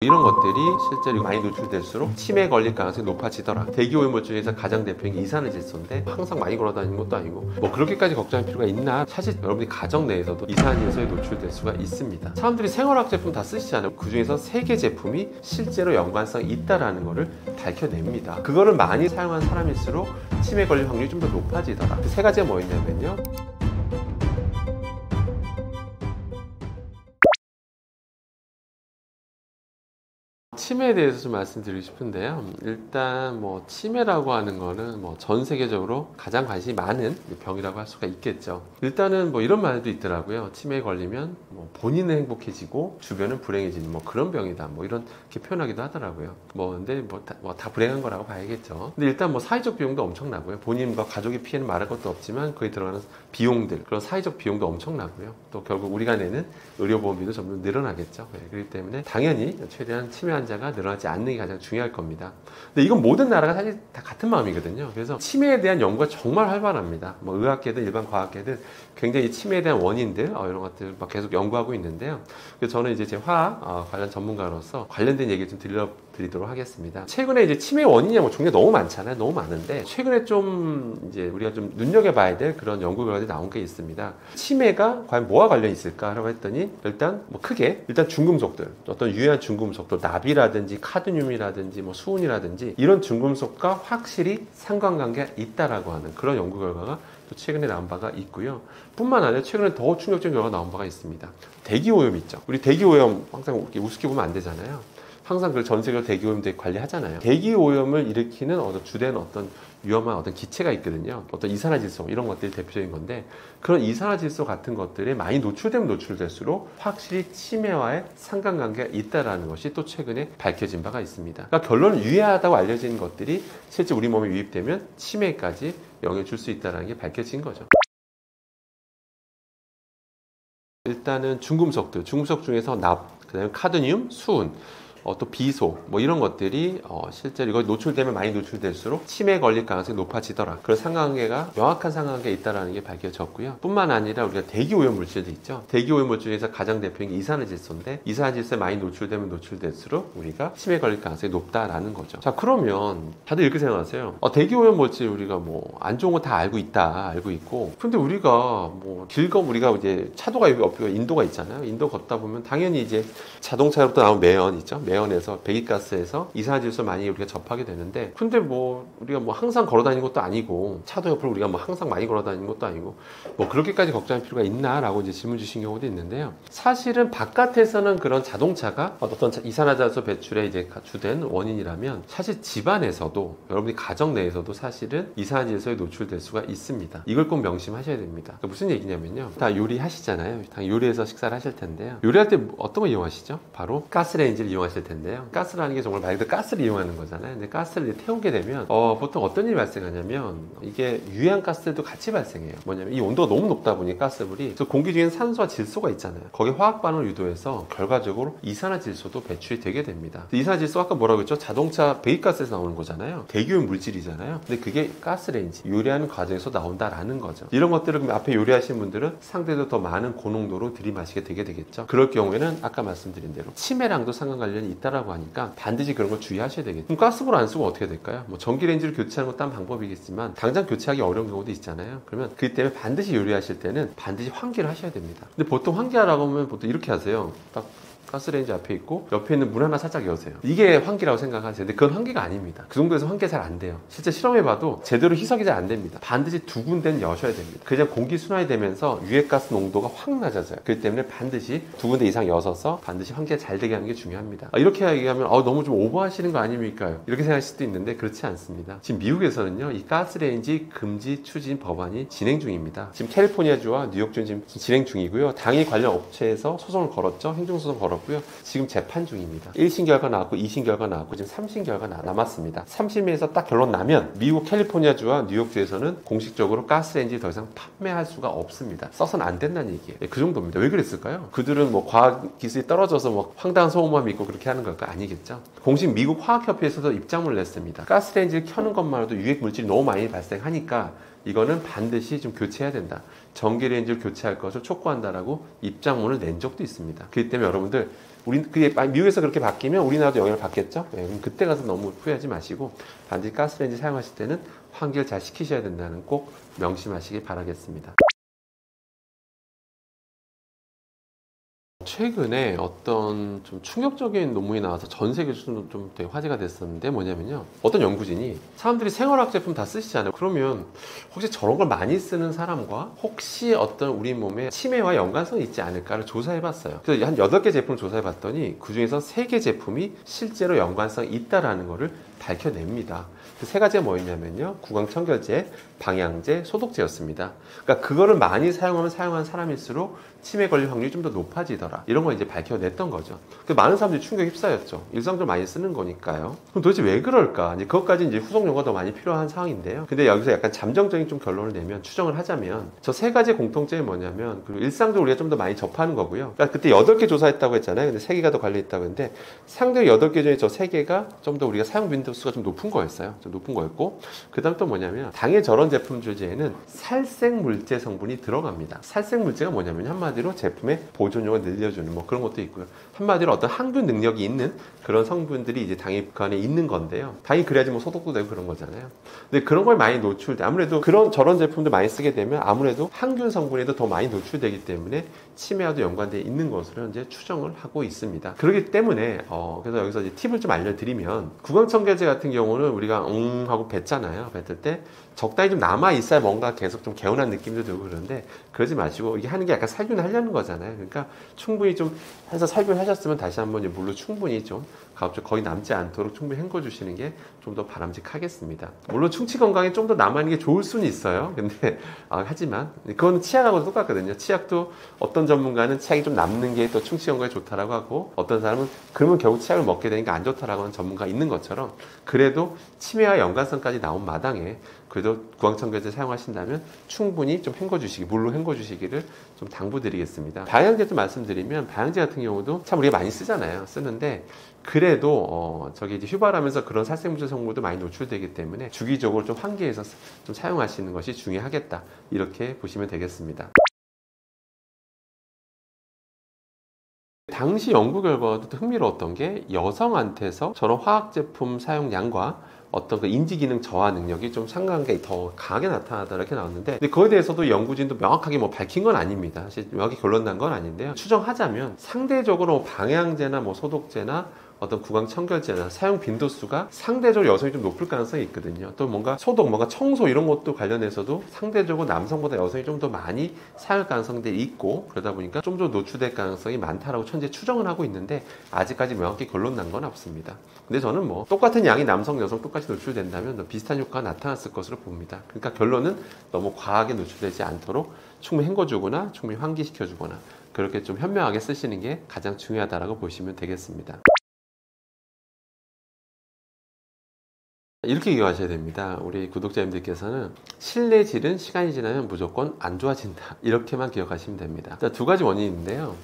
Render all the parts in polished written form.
이런 것들이 실제로 많이 노출될수록 치매에 걸릴 가능성이 높아지더라. 대기오염물 중에서 가장 대표적인 게 이산화질소인데 항상 많이 걸어다니는 것도 아니고 뭐 그렇게까지 걱정할 필요가 있나? 사실 여러분이 가정 내에서도 이산화질소에 노출될 수가 있습니다. 사람들이 생활학 제품 다 쓰시잖아요. 그 중에서 3개 제품이 실제로 연관성이 있다라는 거를 밝혀냅니다. 그거를 많이 사용한 사람일수록 치매에 걸릴 확률이 좀 더 높아지더라. 그 3가지가 뭐였냐면요, 치매에 대해서 좀 말씀드리고 싶은데요. 일단 뭐 치매라고 하는 거는 뭐 전 세계적으로 가장 관심이 많은 병이라고 할 수가 있겠죠. 일단은 뭐 이런 말도 있더라고요. 치매에 걸리면 뭐 본인은 행복해지고 주변은 불행해지는 뭐 그런 병이다. 뭐 이렇게 표현하기도 하더라고요. 뭐 근데 다 불행한 거라고 봐야겠죠. 근데 일단 뭐 사회적 비용도 엄청나고요. 본인과 가족의 피해는 말할 것도 없지만 거기에 들어가는 비용들, 그런 사회적 비용도 엄청나고요. 또 결국 우리가 내는 의료보험비도 점점 늘어나겠죠. 네, 그렇기 때문에 당연히 최대한 치매 환자가 늘어나지 않는 게 가장 중요할 겁니다. 근데 이건 모든 나라가 사실 다 같은 마음이거든요. 그래서 치매에 대한 연구가 정말 활발합니다. 뭐 의학계든 일반 과학계든 굉장히 치매에 대한 원인들 이런 것들 막 계속 연구하고 있는데요. 그래서 저는 이제 제 화학 관련 전문가로서 관련된 얘기를 좀 드리도록 하겠습니다. 최근에 이제 치매 원인이 뭐 종류가 너무 많잖아요. 너무 많은데 최근에 좀 이제 우리가 좀 눈여겨봐야 될 그런 연구 결과들이 나온 게 있습니다. 치매가 과연 뭐와 관련이 있을까라고 했더니 일단 뭐 크게 중금속들, 어떤 유해한 중금속들, 납이라든지 카드뮴이라든지 뭐 수은이라든지 이런 중금속과 확실히 상관관계가 있다라고 하는 그런 연구 결과가 또 최근에 나온 바가 있고요. 뿐만 아니라 최근에 더 충격적인 결과가 나온 바가 있습니다. 대기오염 있죠. 우리 대기오염 항상 이렇게 우습게 보면 안 되잖아요. 항상 그 전 세계로 대기오염 관리하잖아요. 대기오염을 일으키는 주된 어떤 위험한 어떤 기체가 있거든요. 어떤 이산화질소 이런 것들이 대표적인 건데, 그런 이산화질소 같은 것들이 많이 노출되면 노출될수록 확실히 치매와의 상관관계가 있다라는 것이 또 최근에 밝혀진 바가 있습니다. 그러니까 결론은 유해하다고 알려진 것들이 실제 우리 몸에 유입되면 치매까지 영향을 줄 수 있다는 게 밝혀진 거죠. 일단은 중금속들, 중금속 중에서 납, 그다음에 카드뮴, 수은, 또 비소 뭐 이런 것들이 실제로 이거 노출되면 많이 노출될수록 치매에 걸릴 가능성이 높아지더라. 그런 상관관계가, 명확한 상관관계가 있다는 게 밝혀졌고요. 뿐만 아니라 우리가 대기오염 물질도 있죠. 대기오염물 중에서 가장 대표적인 게 이산화질소인데, 이산화질소에 많이 노출되면 노출될수록 우리가 치매에 걸릴 가능성이 높다라는 거죠. 자, 그러면 다들 이렇게 생각하세요. 대기오염 물질 우리가 뭐 안 좋은 거 다 알고 있고, 근데 우리가 뭐 우리가 이제 차도가 옆에 인도가 있잖아요. 인도 걷다 보면 당연히 이제 자동차로부터 나온 매연 있죠. 매연에서 배기가스에서 이산화질소 많이 우리가 접하게 되는데, 근데 뭐 우리가 뭐 항상 걸어다니는 것도 아니고, 차도 옆을 우리가 뭐 항상 많이 걸어다니는 것도 아니고, 뭐 그렇게까지 걱정할 필요가 있나라고 이제 질문 주신 경우도 있는데요. 사실은 바깥에서는 그런 자동차가 어떤 이산화질소 배출에 이제 주된 원인이라면, 사실 집안에서도, 여러분이 가정 내에서도 사실은 이산화질소에 노출될 수가 있습니다. 이걸 꼭 명심하셔야 됩니다. 그러니까 무슨 얘기냐면요, 다 요리하시잖아요. 다 요리해서 식사를 하실 텐데요. 요리할 때 어떤 거 이용하시죠? 바로 가스레인지를 이용하실 텐데요. 가스라는 게 정말 말 그대로 가스를 이용하는 거잖아요. 근데 가스를 태우게 되면 보통 어떤 일이 발생하냐면, 이게 유해한 가스들도 같이 발생해요. 뭐냐면 이 온도가 너무 높다 보니 가스불이, 그래서 공기 중에는 산소와 질소가 있잖아요. 거기에 화학 반응을 유도해서 결과적으로 이산화질소도 배출이 되게 됩니다. 이산화질소 아까 뭐라고 했죠? 자동차 배기가스에서 나오는 거잖아요. 대기오염 물질이잖아요. 근데 그게 가스레인지 요리하는 과정에서 나온다라는 거죠. 이런 것들을 앞에 요리하시는 분들은 상대적으로 더 많은 고농도로 들이마시게 되게 되겠죠. 그럴 경우에는 아까 말씀드린 대로 치매랑도 상관관련이 있다라고 하니까 반드시 그런 걸 주의하셔야 되겠죠. 그럼 가스불 안 쓰고 어떻게 될까요? 뭐 전기레인지를 교체하는 것도 한 방법이겠지만 당장 교체하기 어려운 경우도 있잖아요. 그러면 그 때문에 반드시 요리하실 때는 반드시 환기를 하셔야 됩니다. 근데 보통 환기하라고 하면 보통 이렇게 하세요. 딱 가스레인지 앞에 있고 옆에 있는 문 하나 살짝 여세요. 이게 환기라고 생각하세요. 근데 그건 환기가 아닙니다. 그 정도에서 환기가 잘 안 돼요. 실제 실험해봐도 제대로 희석이 잘 안 됩니다. 반드시 2군데는 여셔야 됩니다. 그냥 공기 순환이 되면서 유해가스 농도가 확 낮아져요. 그렇기 때문에 반드시 2군데 이상 여서서 반드시 환기가 잘 되게 하는 게 중요합니다. 이렇게 얘기하면 너무 좀 오버하시는 거 아닙니까? 이렇게 생각할 수도 있는데 그렇지 않습니다. 지금 미국에서는요, 이 가스레인지 금지 추진 법안이 진행 중입니다. 지금 캘리포니아주와 뉴욕주는 지금 진행 중이고요. 당일 관련 업체에서 소송을 걸었죠. 행정소송 걸었고 지금 재판 중입니다. 1심 결과 나왔고 2심 결과 나왔고 지금 3심 결과 남았습니다. 3심에서 딱 결론 나면 미국 캘리포니아주와 뉴욕주에서는 공식적으로 가스레인지 더 이상 판매할 수가 없습니다. 써서는 안 된다는 얘기예요. 그 정도입니다. 왜 그랬을까요? 그들은 뭐 과학 기술이 떨어져서 뭐 황당한 소문만 믿고 그렇게 하는 걸까? 아니겠죠. 공식 미국 화학협회에서도 입장문을 냈습니다. 가스레인지를 켜는 것만으로도 유해 물질이 너무 많이 발생하니까 이거는 반드시 좀 교체해야 된다. 전기레인지를 교체할 것을 촉구한다라고 입장문을 낸 적도 있습니다. 그렇기 때문에 여러분들 그게 미국에서 그렇게 바뀌면 우리나라도 영향을 받겠죠? 네, 그럼 그때 가서 너무 후회하지 마시고 반드시 가스레인지 사용하실 때는 환기를 잘 시키셔야 된다는 꼭 명심하시기 바라겠습니다. 최근에 어떤 좀 충격적인 논문이 나와서 전 세계적으로 좀 되게 화제가 됐었는데 뭐냐면요. 어떤 연구진이 사람들이 생활학 제품 다 쓰시잖아요. 그러면 혹시 저런 걸 많이 쓰는 사람과 혹시 어떤 우리 몸에 치매와 연관성이 있지 않을까를 조사해봤어요. 그래서 한 8개 제품을 조사해봤더니 그중에서 3개 제품이 실제로 연관성이 있다라는 거를 밝혀냅니다. 그 3가지가 뭐였냐면요. 구강청결제, 방향제, 소독제였습니다. 그러니까 그거를 많이 사용하면 사용한 사람일수록 치매 걸릴 확률이 좀 더 높아지더라. 이런 걸 이제 밝혀냈던 거죠. 많은 사람들이 충격에 휩싸였죠. 일상적으로 많이 쓰는 거니까요. 그럼 도대체 왜 그럴까? 이제 그것까지 이제 후속 연구가 더 많이 필요한 상황인데요. 근데 여기서 약간 잠정적인 좀 결론을 내면 추정을 하자면 저 3가지 공통점이 뭐냐면 그리고 일상적으로 우리가 좀 더 많이 접하는 거고요. 그러니까 그때 8개 조사했다고 했잖아요. 근데 3개가 더 관련있다고 했는데 상대로 8개 중에 저 3개가 좀 더 우리가 사용 빈도수가 좀 높은 거였어요. 좀 높은 거였고 그 다음 또 뭐냐면 당의 저런 제품 주제에는 살생물제 성분이 들어갑니다. 살생물제가 뭐냐면 한마디로 제품의 보존력을 늘려주는 뭐 그런 것도 있고요. 한마디로 어떤 항균 능력이 있는 그런 성분들이 이제 당이 그 안에 있는 건데요. 당이 그래야지 뭐 소독도 되고 그런 거잖아요. 근데 그런 걸 많이 노출돼 아무래도 저런 제품들 많이 쓰게 되면 아무래도 항균 성분에도 더 많이 노출되기 때문에 치매와도 연관되어 있는 것으로 이제 추정을 하고 있습니다. 그렇기 때문에 그래서 여기서 이제 팁을 좀 알려드리면 구강청결제 같은 경우는 우리가 하고 뱉잖아요. 뱉을 때 적당히 좀 남아 있어야 뭔가 계속 좀 개운한 느낌도 들고 그러는데 그러지 마시고 이게 하는 게 약간 살균을 하려는 거잖아요. 그러니까 충분히 좀 해서 살균하셨으면 다시 한번 이제 물로 충분히 좀 가급적 거의 남지 않도록 충분히 헹궈 주시는 게 좀 더 바람직하겠습니다. 물론 충치 건강에 좀 더 남아있는 게 좋을 수는 있어요. 근데 하지만 그건 치약하고도 똑같거든요. 치약도 어떤 전문가는 치약이 좀 남는 게 또 충치 건강에 좋다라고 하고 어떤 사람은 그러면 결국 치약을 먹게 되니까 안 좋다라고 하는 전문가가 있는 것처럼 그래도 치매와 연관성까지 나온 마당에 그래도 구강청결제 사용하신다면 충분히 좀 물로 헹궈주시기를 좀 당부드리겠습니다. 방향제 좀 말씀드리면 방향제 같은 경우도 참 우리가 많이 쓰는데 그래도 저기 이제 휴발하면서 그런 살생물질 성분도 많이 노출되기 때문에 주기적으로 좀 환기해서 좀 사용하시는 것이 중요하겠다 이렇게 보시면 되겠습니다. 당시 연구 결과도 흥미로웠던 게 여성한테서 저런 화학제품 사용량과 어떤 그 인지기능 저하 능력이 좀 상관관계 더 강하게 나타나다 이렇게 나왔는데 근데 그거에 대해서도 연구진도 명확하게 뭐 밝힌 건 아닙니다. 사실 명확히 결론 난 건 아닌데요. 추정하자면 상대적으로 방향제나 뭐 소독제나 어떤 구강청결제나 사용 빈도수가 상대적으로 여성이 좀 높을 가능성이 있거든요. 또 뭔가 소독, 뭔가 청소 이런 것도 관련해서도 상대적으로 남성보다 여성이 좀 더 많이 사용할 가능성들이 있고 그러다 보니까 좀 더 노출될 가능성이 많다라고 현재 추정을 하고 있는데 아직까지 명확히 결론 난 건 없습니다. 근데 저는 뭐 똑같은 양이 남성, 여성 똑같이 노출된다면 비슷한 효과가 나타났을 것으로 봅니다. 그러니까 결론은 너무 과하게 노출되지 않도록 충분히 헹궈주거나 충분히 환기시켜주거나 그렇게 좀 현명하게 쓰시는 게 가장 중요하다라고 보시면 되겠습니다. 이렇게 기억하셔야 됩니다. 우리 구독자님들께서는 실내질은 시간이 지나면 무조건 안 좋아진다. 이렇게만 기억하시면 됩니다. 자, 2가지 원인이 있는데요.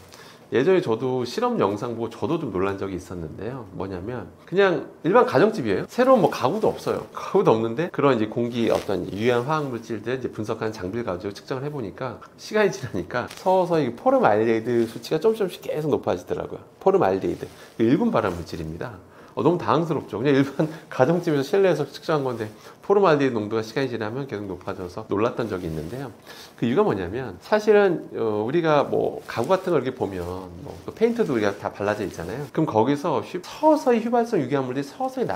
예전에 저도 실험 영상 보고 저도 좀 놀란 적이 있었는데요. 뭐냐면 그냥 일반 가정집이에요. 새로운 뭐 가구도 없어요. 가구도 없는데 그런 이제 공기 어떤 유해한 화학 물질들 이제 분석하는 장비를 가지고 측정을 해보니까 시간이 지나니까 서서히 포름알데히드 수치가 조금씩 계속 높아지더라고요. 포름알데히드 1군 발암 물질입니다. 너무 당황스럽죠. 그냥 일반 가정집에서 실내에서 측정한 건데 포름알데히드 농도가 시간이 지나면 계속 높아져서 놀랐던 적이 있는데요. 그 이유가 뭐냐면 사실은 우리가 뭐 가구 같은 걸 이렇게 보면 뭐 페인트도 우리가 다 발라져 있잖아요. 그럼 거기서 서서히 휘발성 유기화물들이 서서히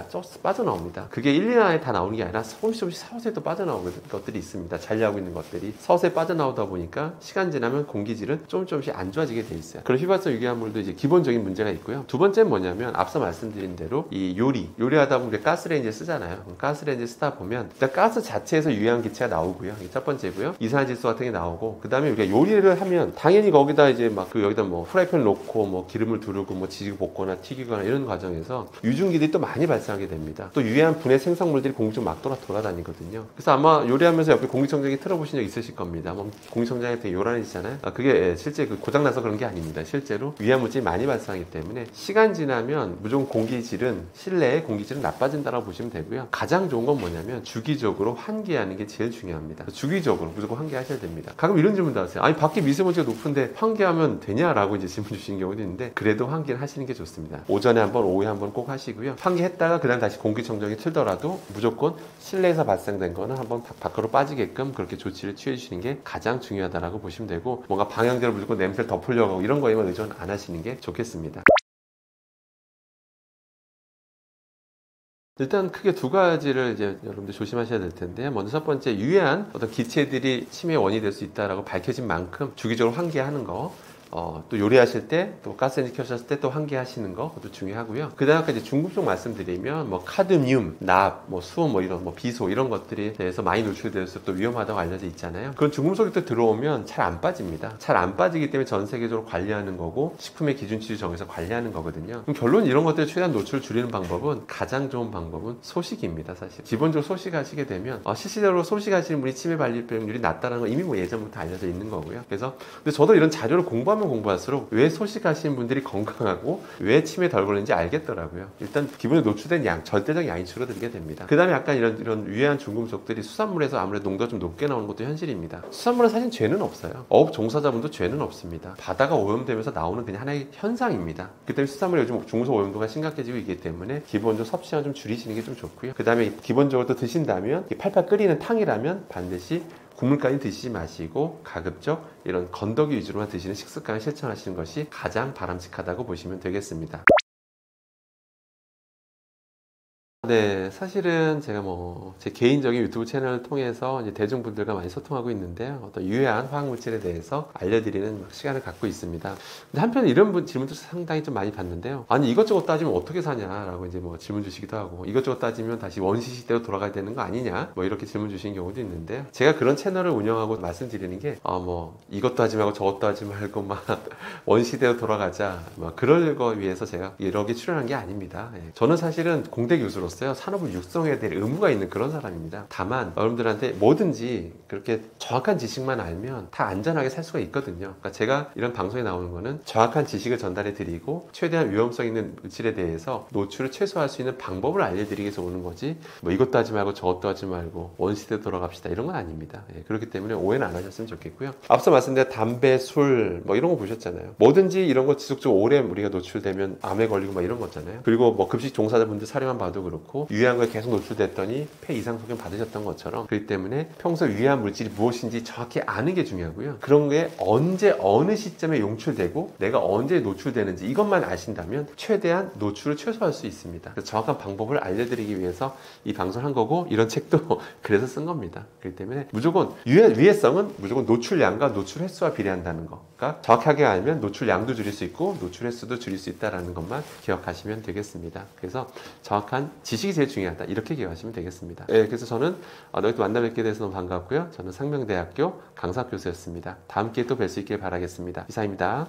빠져나옵니다. 그게 1, 2년 안에 다 나오는 게 아니라 조금씩 서서히 또 빠져나오는 것들이 있습니다. 잔류하고 있는 것들이 서서히 빠져나오다 보니까 시간 지나면 공기질은 조금씩 안 좋아지게 돼 있어요. 그런 휘발성 유기화물도 이제 기본적인 문제가 있고요. 2번째는 뭐냐면 앞서 말씀드린 대로 이 요리하다 보면 우리가 가스레인지 쓰잖아요. 가스레인지 쓰다 보면 일단 가스 자체에서 유해한 기체가 나오고요. 이게 첫 번째고요. 이산화질소 같은 게 나오고 그 다음에 우리가 요리를 하면 당연히 거기다 이제 막 여기다 뭐 프라이팬 놓고 뭐 기름을 두르고 뭐 지지고 볶거나 튀기거나 이런 과정에서 유증기들이 또 많이 발생하게 됩니다. 또 유해한 분해 생성물들이 공기 중 막 돌아다니거든요. 그래서 아마 요리하면서 옆에 공기청정기 틀어보신 적 있으실 겁니다. 뭐 공기청정기 되게 요란해지잖아요. 그게 실제 고장나서 그런 게 아닙니다. 실제로 유해한 물질이 많이 발생하기 때문에 시간 지나면 무조건 공기질은 공기질은 실내의 공기질은 나빠진다고 보시면 되고요. 가장 좋은 건 뭐냐면 주기적으로 환기하는 게 제일 중요합니다. 주기적으로 무조건 환기하셔야 됩니다. 가끔 이런 질문도 하세요. 아니 밖에 미세먼지가 높은데 환기하면 되냐라고 이제 질문 주시는 경우도 있는데 그래도 환기를 하시는 게 좋습니다. 오전에 한번 오후에 한번 꼭 하시고요. 환기했다가 그다음 다시 공기청정기 틀더라도 무조건 실내에서 발생된 거는 한번 밖으로 빠지게끔 그렇게 조치를 취해 주시는 게 가장 중요하다라고 보시면 되고 뭔가 방향제로 무조건 냄새를 덮으려고 하고 이런 거에만 의존 안 하시는 게 좋겠습니다. 일단 크게 두 가지를 이제 여러분들 조심하셔야 될 텐데요. 먼저 첫 번째, 유해한 어떤 기체들이 치매의 원인이 될 수 있다라고 밝혀진 만큼 주기적으로 환기하는 거. 또 요리하실 때, 또 가스레인지 켜셨을 때 또 환기하시는 거, 그것도 중요하고요. 그 다음에 이제 중금속 말씀드리면, 뭐, 카드뮴, 납, 뭐, 수은, 뭐, 이런, 뭐, 비소, 이런 것들이 대해서 많이 노출돼서 또 위험하다고 알려져 있잖아요. 그런 중금속이 또 들어오면 잘 안 빠집니다. 잘 안 빠지기 때문에 전 세계적으로 관리하는 거고, 식품의 기준치를 정해서 관리하는 거거든요. 그럼 결론 이런 것들 최대한 노출을 줄이는 방법은, 가장 좋은 방법은 소식입니다, 사실. 기본적으로 소식하시게 되면, 실질적으로 소식하시는 분이 치매 발병률이 낮다는 건 이미 뭐 예전부터 알려져 있는 거고요. 그래서, 근데 저도 이런 자료를 공부할수록 왜 소식하시는 분들이 건강하고 왜 치매 덜 걸리는지 알겠더라고요. 일단 기본에 노출된 양, 절대적 양이 줄어들게 됩니다. 그 다음에 약간 이런 유해한 중금속들이 수산물에서 아무래도 농도가 좀 높게 나오는 것도 현실입니다. 수산물은 사실 죄는 없어요. 어업 종사자분도 죄는 없습니다. 바다가 오염되면서 나오는 그냥 하나의 현상입니다. 그 때문에 수산물이 요즘 중금속 오염도가 심각해지고 있기 때문에 기본적으로 섭취량 좀 줄이시는 게 좀 좋고요. 그 다음에 기본적으로 또 드신다면 팔팔 끓이는 탕이라면 반드시 국물까지 드시지 마시고 가급적 이런 건더기 위주로만 드시는 식습관을 실천하시는 것이 가장 바람직하다고 보시면 되겠습니다. 네, 사실은 제가 제 개인적인 유튜브 채널을 통해서 이제 대중분들과 많이 소통하고 있는데요. 어떤 유해한 화학물질에 대해서 알려드리는 시간을 갖고 있습니다. 근데 한편에 이런 질문도 상당히 좀 많이 받는데요. 아니, 이것저것 따지면 어떻게 사냐라고 이제 질문 주시기도 하고, 이것저것 따지면 다시 원시 시대로 돌아가야 되는 거 아니냐? 이렇게 질문 주시는 경우도 있는데요. 제가 그런 채널을 운영하고 말씀드리는 게, 이것도 하지 말고 저것도 하지 말고 원시대로 돌아가자. 그럴 거 위해서 제가 이렇게 출연한 게 아닙니다. 저는 사실은 공대 교수로서 산업을 육성해야 될 의무가 있는 그런 사람입니다. 다만 여러분들한테 뭐든지 그렇게 정확한 지식만 알면 다 안전하게 살 수가 있거든요. 그러니까 제가 이런 방송에 나오는 거는 정확한 지식을 전달해 드리고 최대한 위험성 있는 물질에 대해서 노출을 최소화할 수 있는 방법을 알려드리기 위해서 오는 거지 이것도 하지 말고 저것도 하지 말고 원시대로 돌아갑시다 이런 건 아닙니다. 그렇기 때문에 오해는 안 하셨으면 좋겠고요. 앞서 말씀드린 담배, 술 이런 거 보셨잖아요. 뭐든지 이런 거 지속적으로 오래 우리가 노출되면 암에 걸리고 이런 거잖아요. 그리고 급식 종사자분들 사례만 봐도 그렇고 유해한 거에 계속 노출됐더니 폐 이상 소견 받으셨던 것처럼 그렇기 때문에 평소 유해한 물질이 무엇인지 정확히 아는 게 중요하고요. 그런 게 언제 어느 시점에 용출되고 내가 언제 노출되는지 이것만 아신다면 최대한 노출을 최소화할 수 있습니다. 그래서 정확한 방법을 알려드리기 위해서 이 방송을 한 거고 이런 책도 그래서 쓴 겁니다. 그렇기 때문에 무조건 유해성은 무조건 노출량과 노출 횟수와 비례한다는 거. 그러니까 정확하게 알면 노출량도 줄일 수 있고 노출 횟수도 줄일 수 있다는 것만 기억하시면 되겠습니다. 그래서 정확한 지식이 제일 중요하다. 이렇게 기억하시면 되겠습니다. 그래서 저는 너희 또 만나 뵙게 돼서 너무 반갑고요. 저는 상명대학교 강사 교수였습니다. 다음 기회에 또 뵐 수 있길 바라겠습니다. 이상입니다.